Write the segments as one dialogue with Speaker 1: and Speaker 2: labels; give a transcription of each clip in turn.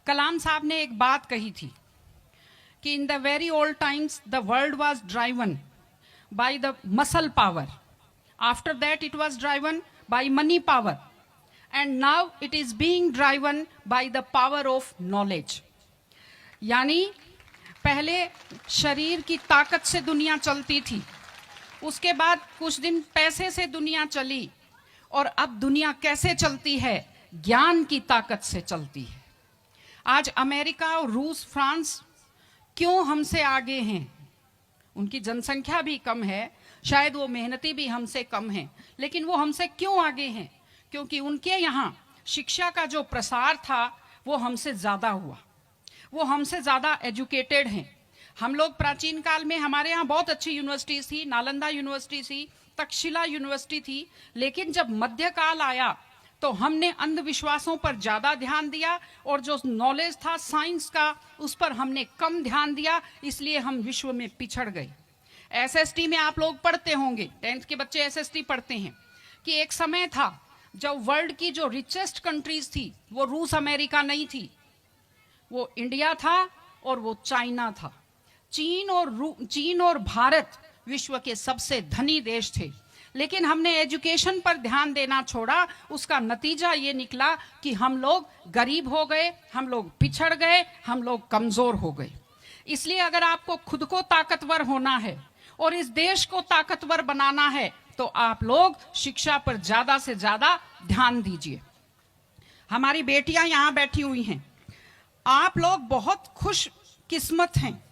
Speaker 1: कलाम साहब ने एक बात कही थी कि in the very old times the world was driven by the muscle power, after that it was driven by money power, and now it is being driven by the power of knowledge. यानी पहले शरीर की ताकत से दुनिया चलती थी, उसके बाद कुछ दिन पैसे से दुनिया चली, और अब दुनिया कैसे चलती है? ज्ञान की ताकत से चलती है। आज अमेरिका और रूस, फ्रांस क्यों हमसे आगे हैं? उनकी जनसंख्या भी कम है, शायद वो मेहनती भी हमसे कम हैं, लेकिन वो हमसे क्यों आगे हैं? क्योंकि उनके यहाँ शिक्षा का जो प्रसार था वो हमसे ज़्यादा हुआ, वो हमसे ज़्यादा एजुकेटेड हैं। हम लोग प्राचीन काल में, हमारे यहाँ बहुत अच्छी यूनिवर्सिटीज़ थी, नालंदा यूनिवर्सिटी थी, तक्षशिला यूनिवर्सिटी थी, लेकिन जब मध्यकाल आया तो हमने अंधविश्वासों पर ज़्यादा ध्यान दिया और जो नॉलेज था साइंस का उस पर हमने कम ध्यान दिया, इसलिए हम विश्व में पिछड़ गए। एसएसटी में आप लोग पढ़ते होंगे, 10th के बच्चे एसएसटी पढ़ते हैं, कि एक समय था जब वर्ल्ड की जो रिचेस्ट कंट्रीज थी वो रूस अमेरिका नहीं थी, वो इंडिया था और वो चाइना था। चीन और भारत विश्व के सबसे धनी देश थे, लेकिन हमने एजुकेशन पर ध्यान देना छोड़ा। उसका नतीजा ये निकला कि हम लोग गरीब हो गए, हम लोग पिछड़ गए, हम लोग कमजोर हो गए। इसलिए अगर आपको खुद को ताकतवर होना है और इस देश को ताकतवर बनाना है तो आप लोग शिक्षा पर ज्यादा से ज्यादा ध्यान दीजिए। हमारी बेटियां यहां बैठी हुई हैं, आप लोग बहुत खुश किस्मत हैं,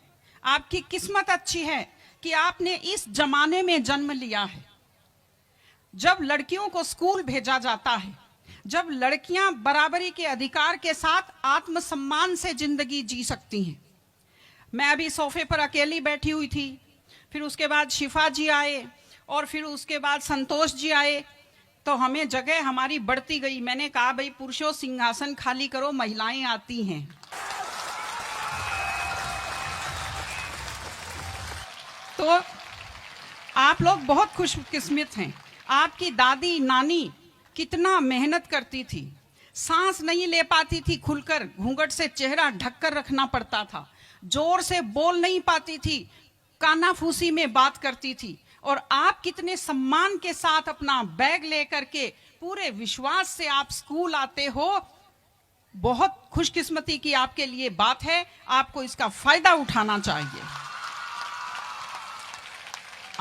Speaker 1: आपकी किस्मत अच्छी है कि आपने इस जमाने में जन्म लिया है जब लड़कियों को स्कूल भेजा जाता है, जब लड़कियां बराबरी के अधिकार के साथ आत्मसम्मान से जिंदगी जी सकती हैं। मैं अभी सोफे पर अकेली बैठी हुई थी, फिर उसके बाद शिफा जी आए और फिर उसके बाद संतोष जी आए, तो हमें जगह हमारी बढ़ती गई। मैंने कहा भाई पुरुषों सिंहासन खाली करो, महिलाएं आती हैं। तो आप लोग बहुत खुशकिस्मत हैं। आपकी दादी नानी कितना मेहनत करती थी, सांस नहीं ले पाती थी खुलकर, घूंघट से चेहरा ढककर रखना पड़ता था, जोर से बोल नहीं पाती थी, कानाफूसी में बात करती थी, और आप कितने सम्मान के साथ अपना बैग लेकर के पूरे विश्वास से आप स्कूल आते हो। बहुत खुशकिस्मती की आपके लिए बात है, आपको इसका फायदा उठाना चाहिए।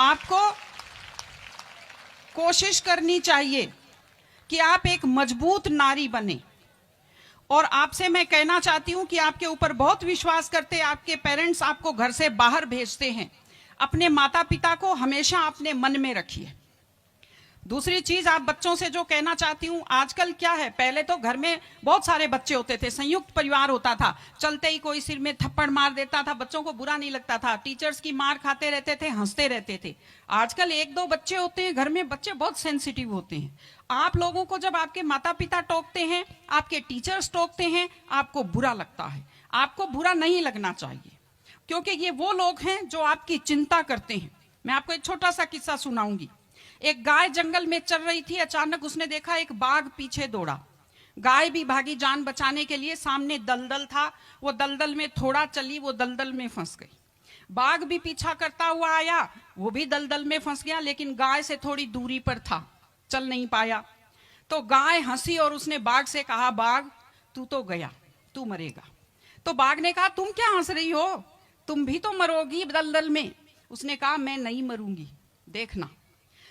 Speaker 1: आपको कोशिश करनी चाहिए कि आप एक मजबूत नारी बने, और आपसे मैं कहना चाहती हूं कि आपके ऊपर बहुत विश्वास करते आपके पेरेंट्स आपको घर से बाहर भेजते हैं। अपने माता पिता को हमेशा अपने मन में रखिए। दूसरी चीज आप बच्चों से जो कहना चाहती हूँ, आजकल क्या है, पहले तो घर में बहुत सारे बच्चे होते थे, संयुक्त परिवार होता था, चलते ही कोई सिर में थप्पड़ मार देता था, बच्चों को बुरा नहीं लगता था, टीचर्स की मार खाते रहते थे, हंसते रहते थे। आजकल 1-2 बच्चे होते हैं घर में, बच्चे बहुत सेंसिटिव होते हैं। आप लोगों को जब आपके माता पिता टोकते हैं, आपके टीचर्स टोकते हैं, आपको बुरा लगता है। आपको बुरा नहीं लगना चाहिए, क्योंकि ये वो लोग हैं जो आपकी चिंता करते हैं। मैं आपको एक छोटा सा किस्सा सुनाऊंगी। एक गाय जंगल में चल रही थी, अचानक उसने देखा एक बाघ पीछे दौड़ा। गाय भी भागी जान बचाने के लिए, सामने दलदल था, वो दलदल में थोड़ा चली, वो दलदल में फंस गई। बाघ भी पीछा करता हुआ आया, वो भी दलदल में फंस गया, लेकिन गाय से थोड़ी दूरी पर था, चल नहीं पाया। तो गाय हंसी और उसने बाघ से कहा, बाघ तू तो गया, तू मरेगा। तो बाघ ने कहा, तुम क्या हंस रही हो, तुम भी तो मरोगी दलदल में। उसने कहा, मैं नहीं मरूंगी, देखना।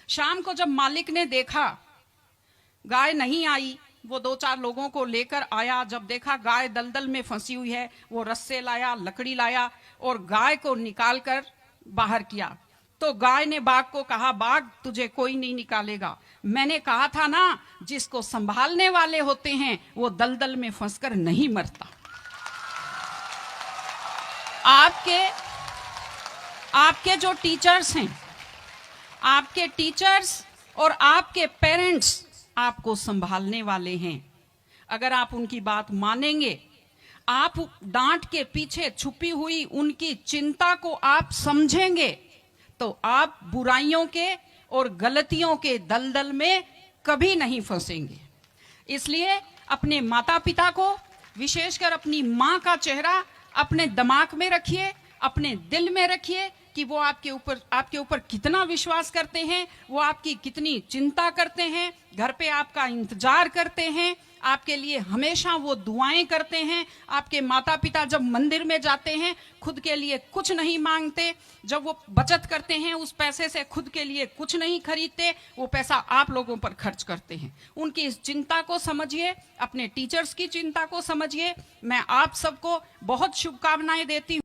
Speaker 1: शाम को जब मालिक ने देखा गाय नहीं आई, वो 2-4 लोगों को लेकर आया। जब देखा गाय दलदल में फंसी हुई है, वो रस्से लाया, लकड़ी लाया और गाय को निकालकर बाहर किया। तो गाय ने बाघ को कहा, बाघ तुझे कोई नहीं निकालेगा, मैंने कहा था ना, जिसको संभालने वाले होते हैं वो दलदल में फंसकर नहीं मरता। आपके जो टीचर्स हैं, आपके टीचर्स और आपके पेरेंट्स आपको संभालने वाले हैं। अगर आप उनकी बात मानेंगे, आप डांट के पीछे छुपी हुई उनकी चिंता को आप समझेंगे, तो आप बुराइयों के और गलतियों के दलदल में कभी नहीं फंसेंगे। इसलिए अपने माता पिता को, विशेषकर अपनी माँ का चेहरा अपने दिमाग में रखिए, अपने दिल में रखिए कि वो आपके ऊपर कितना विश्वास करते हैं, वो आपकी कितनी चिंता करते हैं, घर पे आपका इंतजार करते हैं, आपके लिए हमेशा वो दुआएं करते हैं। आपके माता पिता जब मंदिर में जाते हैं खुद के लिए कुछ नहीं मांगते, जब वो बचत करते हैं उस पैसे से खुद के लिए कुछ नहीं खरीदते, वो पैसा आप लोगों पर खर्च करते हैं। उनकी इस चिंता को समझिए, अपने टीचर्स की चिंता को समझिए। मैं आप सबको बहुत शुभकामनाएं देती हूँ।